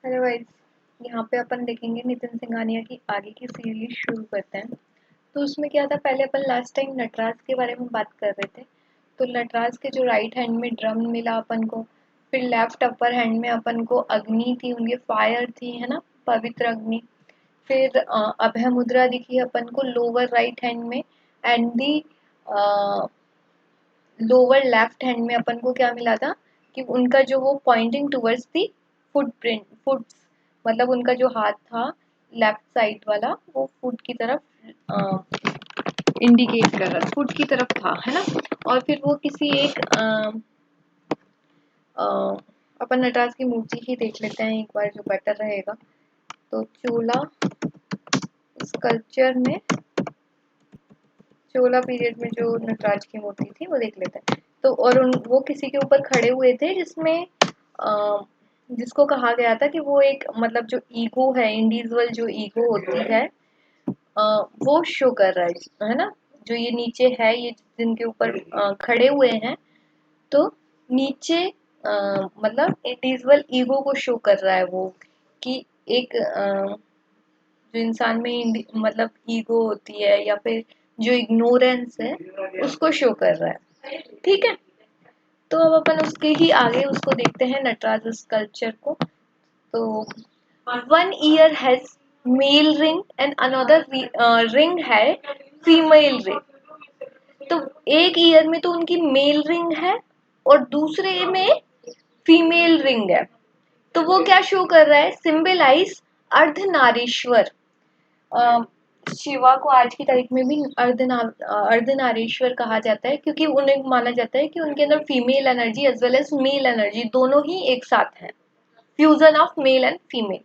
Hello guys, यहाँ पे अपन देखेंगे नितिन सिंघानिया की आगे की सीरीज शुरू करते हैं। तो उसमें क्या था, पहले अपन लास्ट टाइम नटराज के बारे में बात कर रहे थे। तो नटराज के जो राइट हैंड में ड्रम मिला अपन को, फिर लेफ्ट अपर हैंड में अपन को अग्नि थी, उनके फायर थी, है ना, पवित्र अग्नि। फिर अभय मुद्रा दिखी अपन को लोअर राइट हैंड में, and the lower left hand में अपन को क्या मिला था कि उनका जो वो pointing towards the footprint foots, मतलब उनका जो हाथ था लेफ्ट साइड वाला वो फुट की तरफ इंडिकेट कर रहा, फुट की तरफ था, है ना। और फिर वो किसी एक अपन नटराज की मूर्ति ही देख लेते हैं एक बार, जो बेटर रहेगा। तो चोला स्कल्पचर में, चोला पीरियड में जो नटराज की मूर्ति थी वो देख लेते हैं। तो और वो किसी के ऊपर खड़े हुए थे जिसमें जिसको कहा गया था कि वो एक, मतलब जो ईगो है, इंडिविजुअल जो ईगो होती है, वो शो कर रहा है ना। जो ये नीचे है, ये जिनके ऊपर खड़े हुए हैं, तो नीचे मतलब इंडिविजुअल ईगो को शो कर रहा है वो, कि एक जो इंसान में मतलब ईगो होती है या फिर जो इग्नोरेंस है उसको शो कर रहा है। ठीक है, तो अब अपन उसके ही आगे उसको देखते हैं नटराज स्कल्पचर को। तो one year has mail ring and another ring है फीमेल रिंग। तो एक ईयर में तो उनकी मेल रिंग है और दूसरे में फीमेल रिंग है। तो वो क्या शो कर रहा है, सिंबलाइज अर्धनारीश्वर। शिवा को आज की तारीख में भी अर्धनारीश्वर कहा जाता है, क्योंकि उन्हें माना जाता है कि उनके अंदर female energy as well as male energy दोनों ही एक साथ है, fusion of male and female.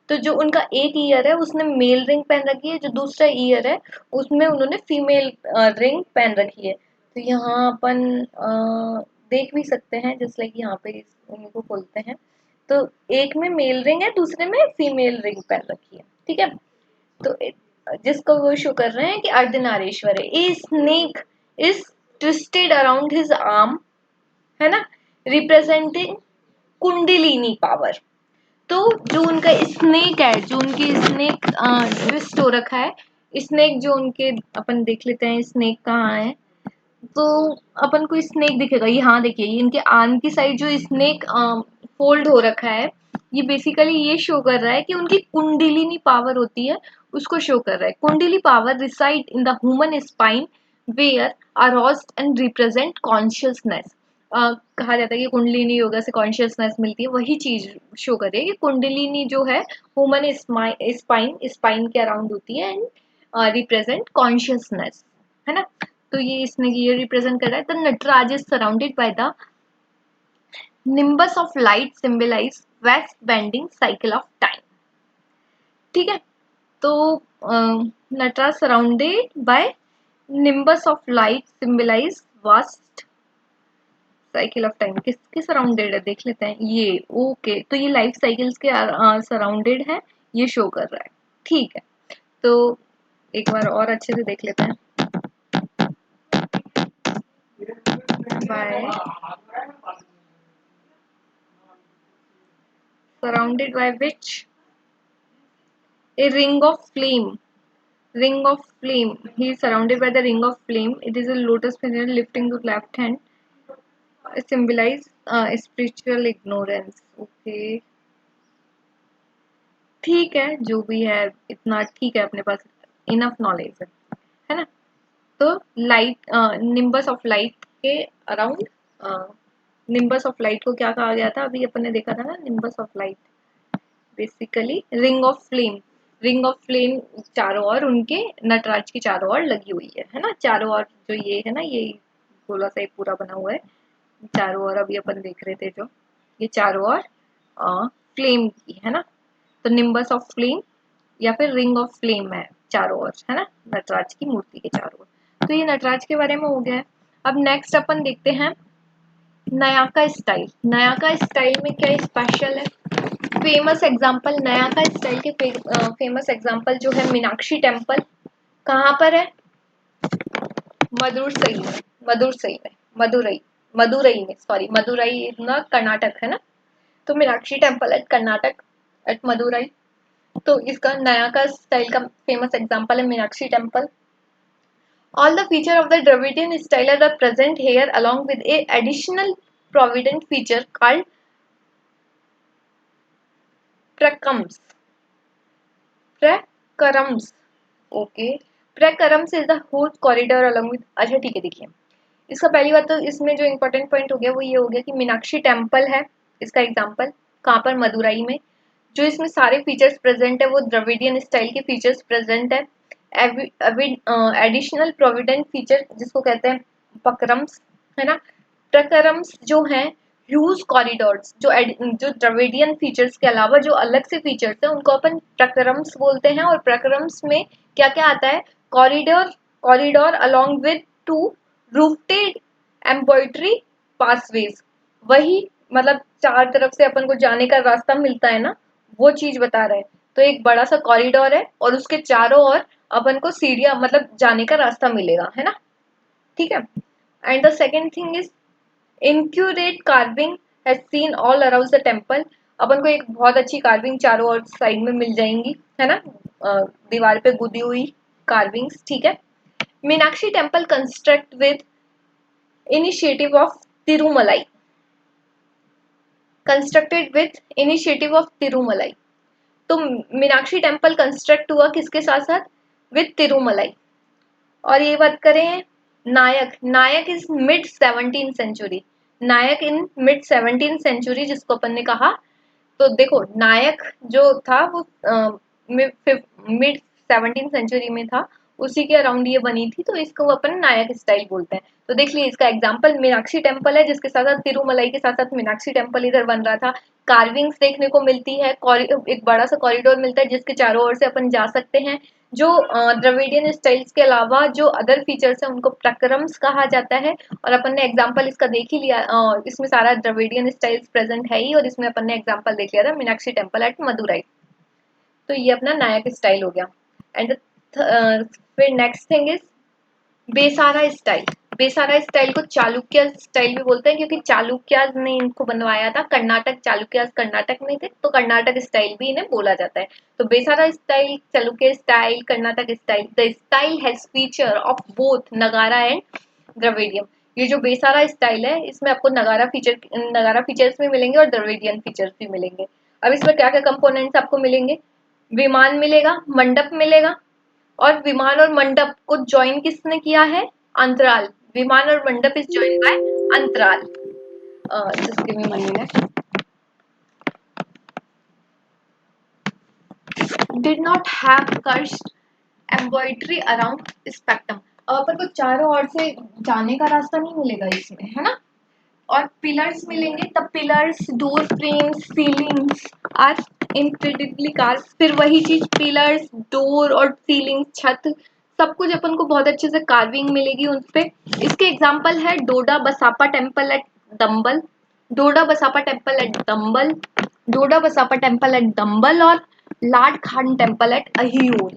तो जो उनका एक ईयर है उसने मेल रिंग पहन रखी है, जो दूसरा ईयर है उसमें उन्होंने फीमेल रिंग पहन रखी है। तो यहाँ अपन देख भी सकते हैं, जैसे लाइक यहाँ पे उनको खोलते हैं तो एक में मेल रिंग है, दूसरे में फीमेल रिंग पहन रखी है। ठीक है, तो जिसको वो शो कर रहे हैं कि अर्धनारीश्वर है। A snake is twisted around his arm, है ना, रिप्रेजेंटिंग कुंडलिनी पावर। तो जो उनका स्नेक है, जो उनकी स्नेक ट्विस्ट हो रखा है, स्नेक जो उनके, अपन देख लेते हैं स्नेक कहाँ है। तो अपन को स्नेक दिखेगा, ये हाँ देखिए, ये इनके आर्म की साइड जो स्नेक फोल्ड हो रखा है, ये बेसिकली ये शो कर रहा है कि उनकी कुंडलिनी पावर होती है, उसको शो कर रहा है। Kundali power reside in the human spine where aroused and represent consciousness. कहा जाता है कि कुंडलिनी योगा से कॉन्शियसनेस मिलती है, वही चीज शो कर रही है कि कुंडलिनी जो है ह्यूमन स्पाइन स्पाइन के अराउंड होती है एंड रिप्रेजेंट कॉन्शियसनेस, है ना। तो ये इसने ये रिप्रेजेंट कर रहा है। The Nataraj is surrounded by the nimbus of light symbolise vast bending cycle of time. ठीक है, तो Nataraj surrounded by nimbus of light symbolise vast cycle of time. किसके सराउंडेड है देख लेते हैं, ये ओके, तो ये लाइफ साइकिल्स के सराउंडेड है, ये शो कर रहा है। ठीक है, तो एक बार और अच्छे से देख लेते हैं। By surrounded by which a ring of flame. Ring of flame. He is surrounded by the ring of flame. It is a lotus finger lifting the left hand. Symbolize spiritual ignorance. Okay. ठीक है, जो भी है इतना ठीक है, अपने पास enough knowledge है ना। तो लाइट, निम्बस ऑफ लाइट के अराउंड, निम्बस ऑफ लाइट को क्या कहा गया था, अभी अपन ने देखा था ना, nimbus of light basically ring of flame. Ring of flame चारों ओर उनके नटराज की चारों ओर लगी हुई है ना। चारों ओर जो ये है ना, ये गोला सा पूरा बना हुआ है चारों ओर, अभी अपन देख रहे थे जो, ये चारों ओर फ्लेम की है ना। तो निम्बस ऑफ फ्लेम या फिर रिंग ऑफ फ्लेम है चारों ओर, है ना, नटराज की मूर्ति के चारों ओर। तो ये नटराज के बारे में हो गया है। अब नेक्स्ट अपन देखते हैं नया का स्टाइल। नया का स्टाइल में क्या स्पेशल है। फेमस एग्जाम्पल नया का स्टाइल के फेमस एग्जाम्पल जो है मीनाक्षी टेम्पल, कहाँ पर है, मदुरई में, मदुरई में, मदुरई, मदुरई में, सॉरी, मदुरई ना कर्नाटक है ना। तो मीनाक्षी टेम्पल है कर्नाटक, एट मदुराई। तो इसका नया का स्टाइल का फेमस एग्जांपल है Meenakshi temple. All the features of the Dravidian style are present here along with a additional provident feature called precums. Precurums. Okay. Precurums is the whole corridor along with। अच्छा ठीक है, देखिए इसका पहली बात तो इसमें जो इम्पोर्टेंट पॉइंट हो गया वो ये हो गया कि मीनाक्षी टेम्पल है इसका एग्जाम्पल, कहाँ पर, मदुराई में। जो इसमें सारे फीचर्स प्रेजेंट है वो द्रविडियन स्टाइल के फीचर्स प्रेजेंट है। एडिशनल प्रोविडेंट फीचर जिसको कहते हैं पक्रम्स, है ना। प्रकरम्स जो हैं ह्यूज कॉरिडोर्स, जो द्रविडियन फीचर्स के अलावा जो अलग से फीचर्स हैं उनको अपन प्रकरम्स बोलते हैं। और प्रकरम्स में क्या क्या आता है, corridor, corridor along with two rooted embroidery passageways, वही मतलब चार तरफ से अपन को जाने का रास्ता मिलता है ना, वो चीज बता रहे हैं। तो एक बड़ा सा कॉरिडोर है और उसके चारों ओर अपन को सीढ़ियां मतलब जाने का रास्ता मिलेगा, है ना, ठीक है। And the second thing is inaccurate carving has seen all around the temple. अपन को एक बहुत अच्छी कार्विंग चारों ओर साइड में मिल जाएंगी, है ना, दीवार पे गुदी हुई कार्विंग्स, ठीक है। Meenakshi temple construct with initiative of Tirumalai, constructed with initiative of Tirumalai. तो मीनाक्षी टेम्पल कंस्ट्रक्ट हुआ किसके साथ साथ, विद तिरुमलाई। और ये बात करें Nayak, Nayak is mid 17th century, Nayak in mid 17th century जिसको अपन ने कहा। तो देखो नायक जो था वो मिड 17th सेंचुरी में था, उसी के अराउंड ये बनी थी, तो इसको अपन नायक स्टाइल बोलते हैं। तो देख लीजिए इसका एग्जांपल मीनाक्षी टेम्पल है जिसके साथ साथ तिरुमलाई के साथ साथ मीनाक्षी टेम्पल इधर बन रहा था। कार्विंग्स देखने को मिलती है, एक बड़ा सा कॉरिडोर मिलता है जिसके चारों ओर से अपन जा सकते हैं। जो द्रविडियन स्टाइल्स के अलावा जो अदर फीचर्स हैं उनको प्रक्रम्स कहा जाता है। और अपन ने एग्जांपल इसका देख ही लिया, इसमें सारा द्रविडियन स्टाइल्स प्रेजेंट है ही, और इसमें अपन ने एग्जांपल देख लिया था मीनाक्षी टेम्पल एट मदुराई। तो ये अपना नायक स्टाइल हो गया। एंड फिर next thing is Vesara style. Vesara style को चालुक्य स्टाइल भी बोलते हैं क्योंकि चालुक्य ने इनको बनवाया था, कर्नाटक, चालुक्य कर्नाटक में थे तो कर्नाटक स्टाइल भी इन्हें बोला जाता है। तो Vesara style, Chalukya style, Karnataka style, the style has feature of both Nagara and Dravidian. ये जो बेसारा स्टाइल है इसमें आपको नगारा फीचर्स भी मिलेंगे और द्रविडियन फीचर्स भी मिलेंगे। अब इसमें क्या क्या कंपोनेंट्स आपको मिलेंगे, विमान मिलेगा, मंडप मिलेगा, और विमान और मंडप को ज्वाइन किसने किया है, अंतराल। विमान और मंडप इज ज्वाइन बाय अंतराल। Just give me 1 minute. Did not have cursed embroidery around spectrum. अब अपन को चारों ओर से जाने का रास्ता नहीं मिलेगा इसमें, है ना। और पिलर्स मिलेंगे, तब pillars, door frames, ceilings are incredibly carve. फिर वही चीज पिलर्स, डोर और सीलिंग, छत, सब कुछ अपन को बहुत अच्छे से कार्विंग मिलेगी उन पे। इसके एग्जांपल है Dodda Basappa temple at Dambal, Dodda Basappa temple at Dambal, Dodda Basappa temple at Dambal, और Lad Khan temple at अहियोल,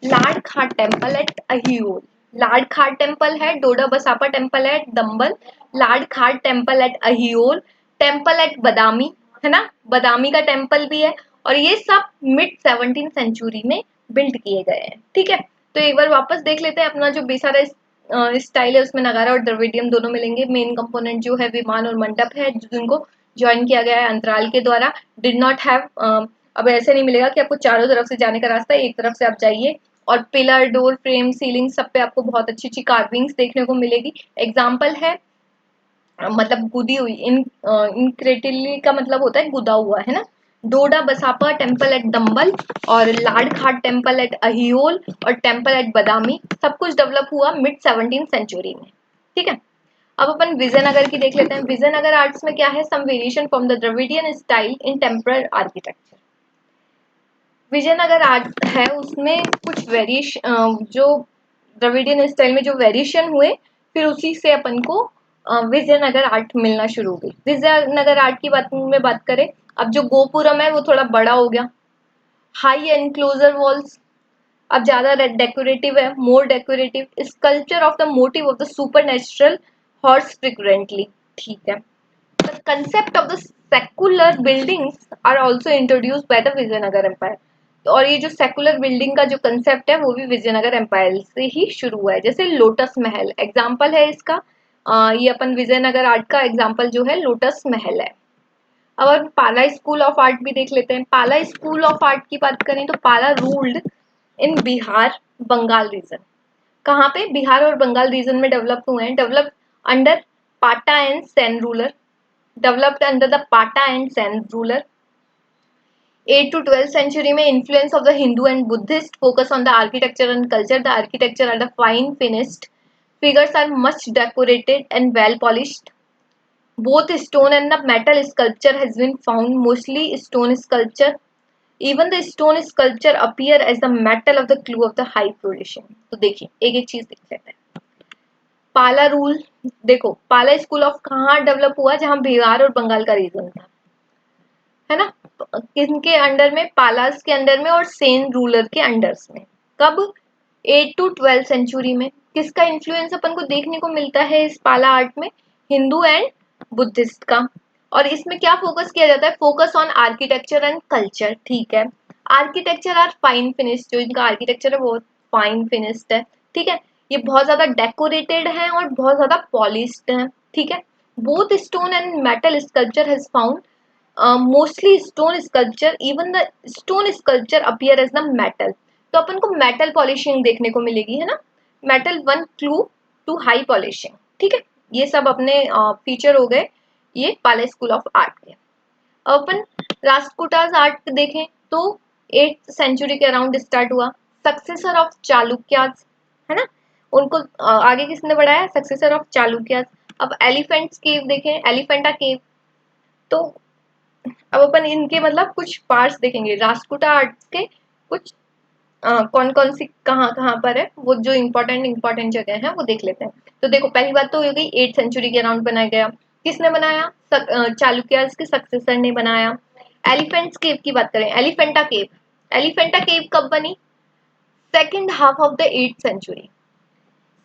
Lad Khan temple at अहियोल। लाड खाट टेम्पल है, Dodda Basappa temple at dumbbell, लाड खाट टेम्पल एट अहियोल, टेम्पल एट बदामी, है ना, बदामी का टेम्पल भी है। और ये सब मिड 17th सेंचुरी में बिल्ड किए गए हैं, ठीक है। तो एक बार वापस देख लेते हैं अपना जो बेसारा स्टाइल है उसमें नगारा और द्रविडियम दोनों मिलेंगे। मेन कंपोनेंट जो है विमान और मंडप है जिनको ज्वाइन किया गया है अंतराल के द्वारा। डिड नॉट हैव, अब ऐसे नहीं मिलेगा कि आपको चारों तरफ से जाने का रास्ता है, एक तरफ से आप जाइए। और पिलर, डोर फ्रेम, सीलिंग सब पे आपको बहुत अच्छी अच्छी कार्विंग्स देखने को मिलेगी। एग्जाम्पल है मतलब गुदी हुई, इनक्रेटिली का मतलब होता है गुदा हुआ, है ना। डोडा बसापा टेम्पल एट दम्बल और लाड खाट टेम्पल एट अहियोल और टेम्पल एट बदामी, सब कुछ डेवलप हुआ मिड 17th सेंचुरी में, ठीक है। अब अपन विजयनगर की देख लेते हैं। विजयनगर आर्ट्स में क्या है, some variation from the Dravidian style in temple architecture. Vijayanagar art है उसमें कुछ वेरिएशन, जो द्रविडियन स्टाइल में जो वेरिएशन हुए फिर उसी से अपन को विजयनगर आर्ट मिलना शुरू हो गई। विजयनगर आर्ट की बात करें, अब जो गोपुरम है वो थोड़ा बड़ा हो गया, हाई एनक्लोजर वॉल्स अब ज्यादा डेकोरेटिव है, more decorative, sculpture of the motif of the supernatural horse frequently, ठीक है। The concept of the secular buildings are also introduce by the Vijayanagar empire. और ये जो सेकुलर बिल्डिंग का जो कंसेप्ट है वो भी विजयनगर एम्पायर से ही शुरू हुआ है। जैसे लोटस महल एग्जाम्पल है इसका, ये अपन विजयनगर आर्ट का एग्जाम्पल जो है लोटस महल है। अब हम पाला स्कूल ऑफ आर्ट भी देख लेते हैं। पाला स्कूल ऑफ आर्ट की बात करें तो Pala ruled in Bihar Bengal region. कहाँ पे? बिहार और बंगाल रीजन में डेवलप हुए हैं। Develop under Pala and Sena ruler, developed under the Pala and Sena ruler. 8 to 12th century में influence of the Hindu and Buddhist focus on the architecture and culture. The architecture are the fine finished. Figures are much decorated and well polished. Both stone and the metal sculpture has been found, mostly stone sculpture. Even the stone sculpture appear as the metal of the clue of the high polishing. तो देखिए एक एक चीज देख लेते हैं। पाला rule देखो, पाला स्कूल ऑफ कहाँ डेवलप हुआ? जहाँ बिहार और बंगाल का रीजन था, है ना। किनके अंडर में? पालास के अंडर में और सेन रूलर के अंडर्स में। कब? 8 to 12 सेंचुरी में। किसका इन्फ्लुएंस अपन को देखने को मिलता है इस पाला आर्ट में? हिंदू एंड बुद्धिस्ट का। और इसमें क्या फोकस किया जाता है? Focus on architecture and culture, ठीक है। आर्किटेक्चर आर फाइन फिनिश्ड, जो इनका आर्किटेक्चर है वो फाइन फिनिश्ड है, ठीक है। ये बहुत ज्यादा डेकोरेटेड है और बहुत ज्यादा पॉलिश्ड है, ठीक है। Both stone and metal sculpture has found mostly stone sculpture, even the stone sculpture appear as the metal. तो अपन को मेटल पॉलिशिंग देखने को मिलेगी, है ना। Metal one clue to high polishing, ठीक है। ये सब अपने फीचर हो गए ये पाला स्कूल ऑफ आर्ट के। अब अपन राष्ट्रकूटाज आर्ट देखें तो 8th सेंचुरी के अराउंड स्टार्ट हुआ। सक्सेसर ऑफ चालुक्याज, है ना। उनको आगे किसने बढ़ाया? Successor of Chalukyas. अब एलिफेंट्स केव देखें, एलिफेंटा केव। तो अब अपन इनके मतलब कुछ पार्ट्स देखेंगे राष्ट्रकूटा आर्ट के, कुछ कौन कौन सी कहाँ कहाँ पर है, वो जो इंपॉर्टेंट जगह है वो देख लेते हैं। तो देखो पहली बात तो हो गई 8th सेंचुरी के अराउंड बनाया गया। किसने बनाया? चालुक्यास के सक्सेसर ने बनाया। एलिफेंट्स केव की बात करें, एलिफेंटा केव। एलिफेंटा केव कब बनी? Second half of the 8th century.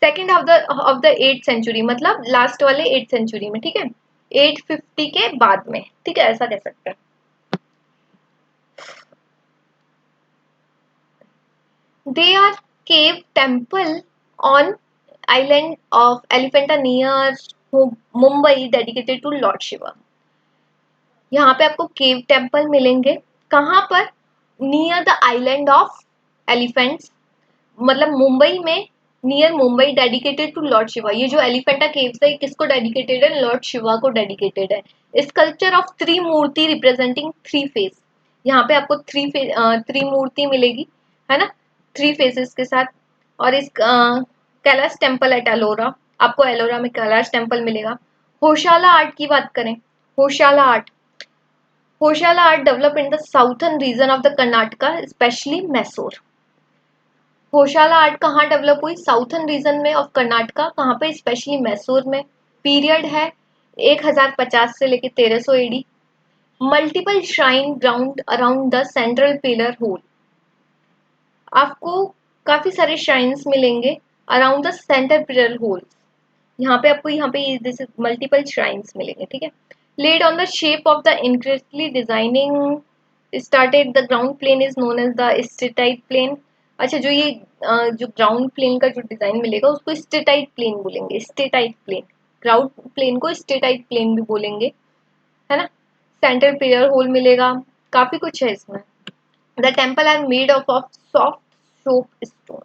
Second of the 8th century मतलब लास्ट वाले 8th सेंचुरी में, ठीक है। 850 के बाद में, ठीक है, ऐसा कह सकते हैं। They are cave temple on island of Elephanta near Mumbai dedicated to Lord Shiva. यहाँ पे आपको केव टेम्पल मिलेंगे। कहाँ पर? Near the island of elephants, मतलब मुंबई में, near Mumbai, dedicated to lord Shiva. ये जो एलिफेंटा केव्स है किसको डेडिकेटेड है? लॉर्ड शिवा को डेडिकेटेड है। Sculpture of three murti representing three face. यहाँ पे आपको थ्री मूर्ति मिलेगी, है ना, थ्री फेसेस के साथ। और इस कैलाश टेम्पल एट एलोरा, आपको एलोरा में कैलाश टेम्पल मिलेगा। होशाला आर्ट की बात करें, Hoysala art, Hoysala art develop in the southern reason of the Karnataka, specially Mysore. Hoysala art कहाँ डेवलप हुई? साउथर्न रीजन में ऑफ कर्नाटका। कहाँ पे? स्पेशली मैसूर में। पीरियड है 1050 से लेके 1300 AD. Multiple shrine ground around the central pillar hall. आपको काफी सारे श्राइन्स मिलेंगे around the centre pillar hall. यहाँ पे आपको यहाँ पे जैसे मल्टीपल श्राइन्स मिलेंगे, ठीक है। Laid on the shape of the increasingly designing started the ground plan is known as the stellate plan. अच्छा, जो ये जो ग्राउंड प्लेन का जो डिजाइन मिलेगा उसको स्टेटाइट प्लेन बोलेंगे। स्टेटाइट प्लेन, ग्राउंड प्लेन को स्टेटाइट प्लेन भी बोलेंगे, है ना। सेंटर पिलर होल मिलेगा, काफी कुछ है इसमें। The temple are made of soft soap stone.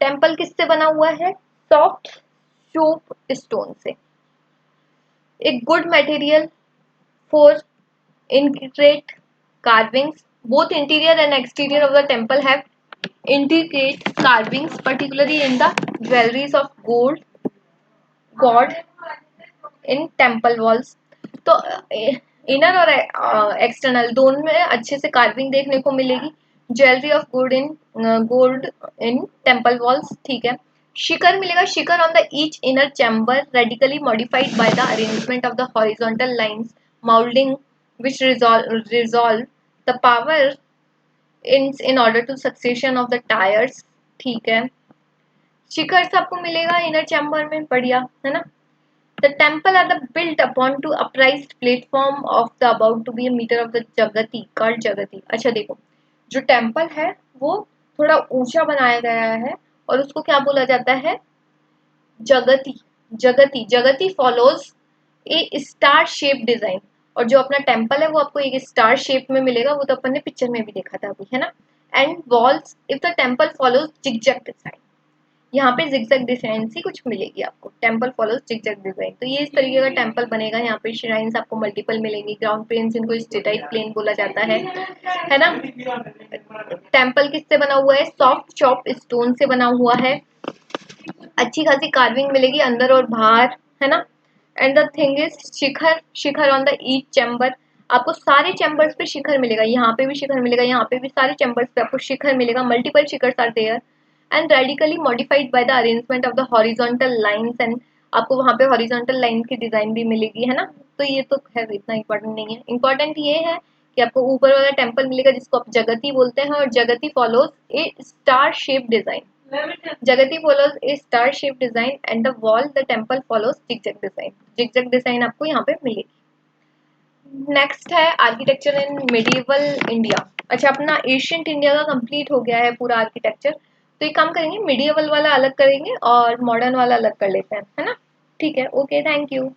टेम्पल किससे बना हुआ है? सॉफ्ट सोप स्टोन से। एक good material for intricate carvings. Both interior and exterior of the temple have intricate carvings, particularly in the jewelries of God in temple walls. तो inner और external दोनों में अच्छे से कार्विंग देखने को मिलेगी। Jewellery of gold in temple walls, ठीक है। शिखर मिलेगा, shikhara on the each inner chamber radically modified by the arrangement of the horizontal lines molding which resolve the power in order to succession of the tires, ठीक है। शिखर से आपको मिलेगा inner chamber में, बढ़िया है ना। The temple are the built upon to upraised platform of the about to be a meter of the जगती called जगती। अच्छा देखो, जो टेम्पल है वो थोड़ा ऊंचा बनाया गया है और उसको क्या बोला जाता है, जगती। जगती जगती फॉलोज ए स्टार शेप डिजाइन। और जो अपना टेम्पल है वो आपको एक स्टार शेप में मिलेगा, वो तो अपन ने पिक्चर में भी देखा था अभी, है ना। And walls if the temple follows zigzag design, यहाँ पे जिगजैग डिजाइन सी कुछ मिलेगी आपको, टेम्पल फॉलोज जिगजैग डिजाइन। तो ये इस तरीके का टेम्पल बनेगा। यहाँ पे श्राइन्स आपको मल्टीपल मिलेंगी। ग्राउंड प्लेन्स इनको स्टेटाइट प्लेन बोला जाता है ना। टेम्पल किससे बना हुआ है, सॉफ्ट चॉप स्टोन से बना हुआ है। अच्छी खासी कार्विंग मिलेगी अंदर और बाहर, है ना। And the thing is Shikhar, Shikhar on the each chamber, आपको सारे चैम्बर्स पे शिखर मिलेगा। यहाँ पे भी शिखर मिलेगा, यहाँ पे भी, सारे चैम्बर्स पे आपको शिखर मिलेगा। Multiple shikharas are there and radically modified by the arrangement of the horizontal lines. And आपको वहाँ पे हॉरिजॉन्टल लाइन की डिजाइन भी मिलेगी, है ना। तो ये तो है इतना इंपॉर्टेंट नहीं है। इंपॉर्टेंट ये है कि आपको ऊपर वाला टेम्पल मिलेगा जिसको आप जगती बोलते हैं, और जगती follows A star shape design. Jagati follows a star shaped design and the wall, the temple follows zigzag design. Zigzag design आपको यहाँ पे मिलेगी। नेक्स्ट है आर्किटेक्चर इन मिडिवल इंडिया। अच्छा, अपना एशियंट इंडिया का कंप्लीट हो गया है पूरा आर्किटेक्चर। तो एक काम करेंगे, मिडिवल वाला अलग करेंगे और मॉडर्न वाला अलग कर लेते हैं, है ना। ठीक है, ओके, थैंक यू।